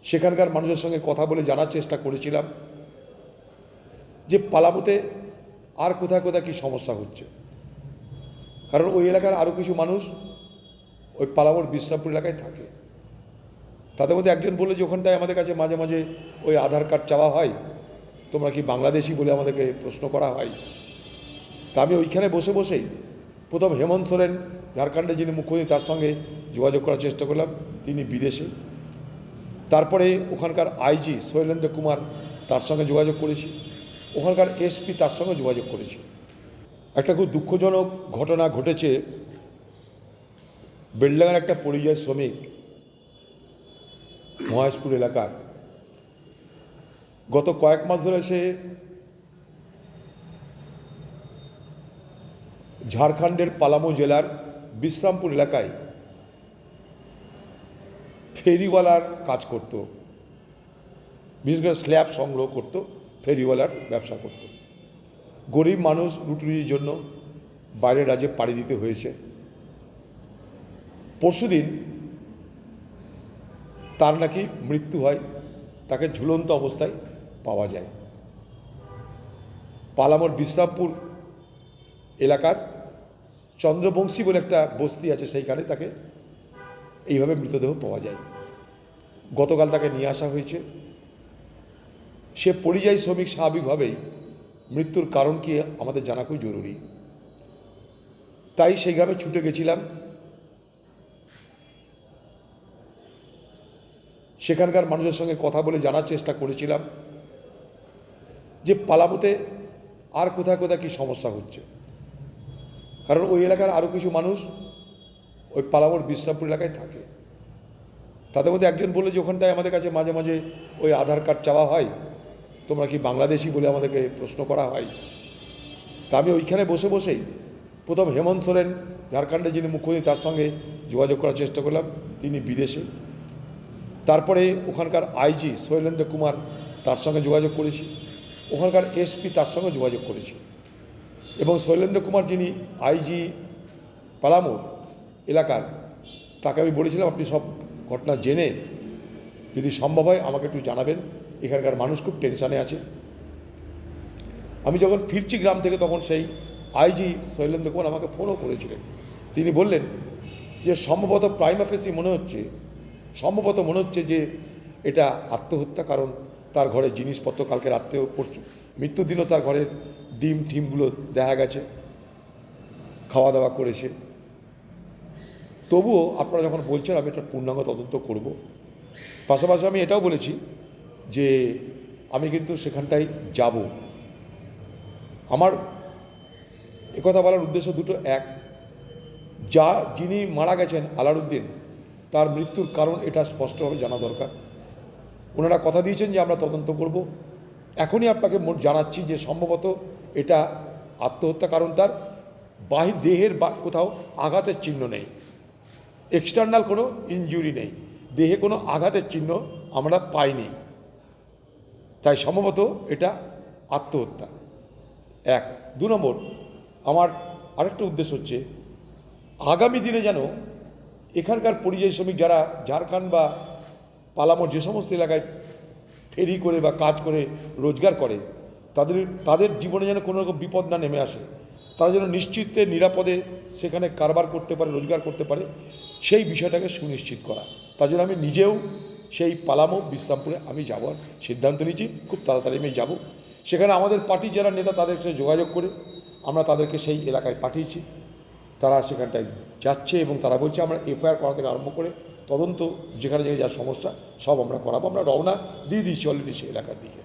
সেখানকার মানুষের সঙ্গে কথা বলে জানার চেষ্টা করেছিলাম যে পালামোতে আর কোথায় কোথায় কী সমস্যা হচ্ছে। কারণ ওই এলাকার আরও কিছু মানুষ ওই পালামোর বিশ্রামপুর এলাকায় থাকে। তাদের মধ্যে একজন বললো যে ওখানটায় আমাদের কাছে মাঝে মাঝে ওই আধার কার্ড চাওয়া হয়, তোমরা কি বাংলাদেশি বলে আমাদেরকে প্রশ্ন করা হয়। তা আমি ওইখানে বসে বসেই প্রথম হেমন্ত সোরেন, ঝাড়খণ্ডের যিনি মুখ্যমন্ত্রী, তার সঙ্গে যোগাযোগ করার চেষ্টা করলাম, তিনি বিদেশে। তারপরে ওখানকার আইজি শৈলেন্দ্র কুমার, তার সঙ্গে যোগাযোগ করেছি। ওখানকার এসপি, তার সঙ্গে যোগাযোগ করেছি। একটা খুব দুঃখজনক ঘটনা ঘটেছে। বেলডাঙ্গার একটা পরিযায়ী শ্রমিক মহেশপুর এলাকার, গত কয়েক মাস ধরে সে ঝাড়খণ্ডের পালামো জেলার বিশ্রামপুর এলাকায় ফেরিওয়ালার কাজ করত, বিশেষ করে স্ল্যাব সংগ্রহ করত, ফেরিওয়ালার ব্যবসা করত। গরিব মানুষ, রুটির জন্য বাইরের রাজ্যে পাড়ি দিতে হয়েছে। পরশুদিন তার নাকি মৃত্যু হয়, তাকে ঝুলন্ত অবস্থায় পাওয়া যায়। পালামোর বিশ্রামপুর এলাকার চন্দ্রবংশী বলে একটা বস্তি আছে, সেইখানে তাকে এইভাবে মৃতদেহ পাওয়া যায়। গতকাল তাকে নিয়ে আসা হয়েছে। সে পরিযায়ী শ্রমিক, স্বাভাবিকভাবেই মৃত্যুর কারণ কি আমাদের জানা খুব জরুরি। তাই সেই গ্রামে ছুটে গেছিলাম। সেখানকার মানুষের সঙ্গে কথা বলে জানার চেষ্টা করেছিলাম যে পালামোতে আর কোথায় কোথায় কী সমস্যা হচ্ছে। কারণ ওই এলাকার আরও কিছু মানুষ ওই পালামোর বিশ্রামপুর এলাকায় থাকে। তাদের মধ্যে একজন বললো যে ওখানটায় আমাদের কাছে মাঝে মাঝে ওই আধার কার্ড চাওয়া হয়, তোমরা কি বাংলাদেশি বলে আমাদেরকে প্রশ্ন করা হয়। তা আমি ওইখানে বসে বসেই প্রথম হেমন্ত সোরেন, ঝাড়খণ্ডের যিনি মুখ্যমন্ত্রী, তার সঙ্গে যোগাযোগ করার চেষ্টা করলাম, তিনি বিদেশে। তারপরে ওখানকার আইজি শৈলেন্দ্র কুমার, তার সঙ্গে যোগাযোগ করেছি। ওখানকার এসপি, তার সঙ্গে যোগাযোগ করেছি। এবং শৈলেন্দ্র কুমার, যিনি আইজি পালামোর এলাকার, তাকে আমি বলেছিলাম আপনি সব ঘটনা জেনে যদি সম্ভব হয় আমাকে একটু জানাবেন, এখানকার মানুষ খুব টেনশানে আছে। আমি যখন ফিরছি গ্রাম থেকে, তখন সেই আইজি শৈলেন্দ্র কুমার আমাকে ফোনও করেছিলেন। তিনি বললেন যে সম্ভবত প্রাইমা ফেসি সম্ভবত মনে হচ্ছে যে এটা আত্মহত্যা। কারণ তার ঘরের জিনিসপত্র কালকে রাত্রেও, পরশু মৃত্যুর দিনও তার ঘরের ডিম ঠিমগুলো দেখা গেছে, খাওয়া দাওয়া করেছে। তবুও আপনারা যখন বলছেন, আমি একটা পূর্ণাঙ্গ তদন্ত করব। পাশাপাশি আমি এটাও বলেছি যে আমি কিন্তু সেখানটায় যাব। আমার একথা বলার উদ্দেশ্য দুটো। এক, যিনি মারা গেছেন আলারউদ্দিন, তার মৃত্যুর কারণ এটা স্পষ্টভাবে জানা দরকার। ওনারা কথা দিয়েছেন যে আমরা তদন্ত করব। এখনই আপনাকে জানাচ্ছি যে সম্ভবত এটা আত্মহত্যা। কারণ তার দেহের কোথাও আঘাতের চিহ্ন নেই, এক্সটার্নাল কোনো ইনজুরি নেই, দেহে কোনো আঘাতের চিহ্ন আমরা পাইনি। তাই সম্ভবত এটা আত্মহত্যা। এক। 2 নম্বর, আমার আরেকটা উদ্দেশ্য হচ্ছে আগামী দিনে যেন এখানকার পরিযায়ী শ্রমিক যারা ঝাড়খণ্ড বা পালামোর যে সমস্ত এলাকায় ফেরি করে বা কাজ করে রোজগার করে, তাদের জীবনে যেন কোনো রকম বিপদ না নেমে আসে, তারা যেন নিশ্চিতে নিরাপদে সেখানে কারবার করতে পারে, রোজগার করতে পারে, সেই বিষয়টাকে সুনিশ্চিত করা। তার জন্য আমি নিজেও সেই পালামো বিশ্রামপুরে আমি যাওয়ার সিদ্ধান্ত নিয়েছি। খুব তাড়াতাড়ি আমি যাব। সেখানে আমাদের পার্টির যারা নেতা, তাদের সাথে যোগাযোগ করে আমরা তাদেরকে সেই এলাকায় পাঠিয়েছি। তারা সেখানটায় যাচ্ছে এবং তারা বলছে আমরা এফআইআর করা থেকে আরম্ভ করে তদন্ত যেখানে যা সমস্যা সব আমরা করাবো। আমরা রওনা দিয়ে দিয়েছি অলরেডি সেই এলাকার দিকে।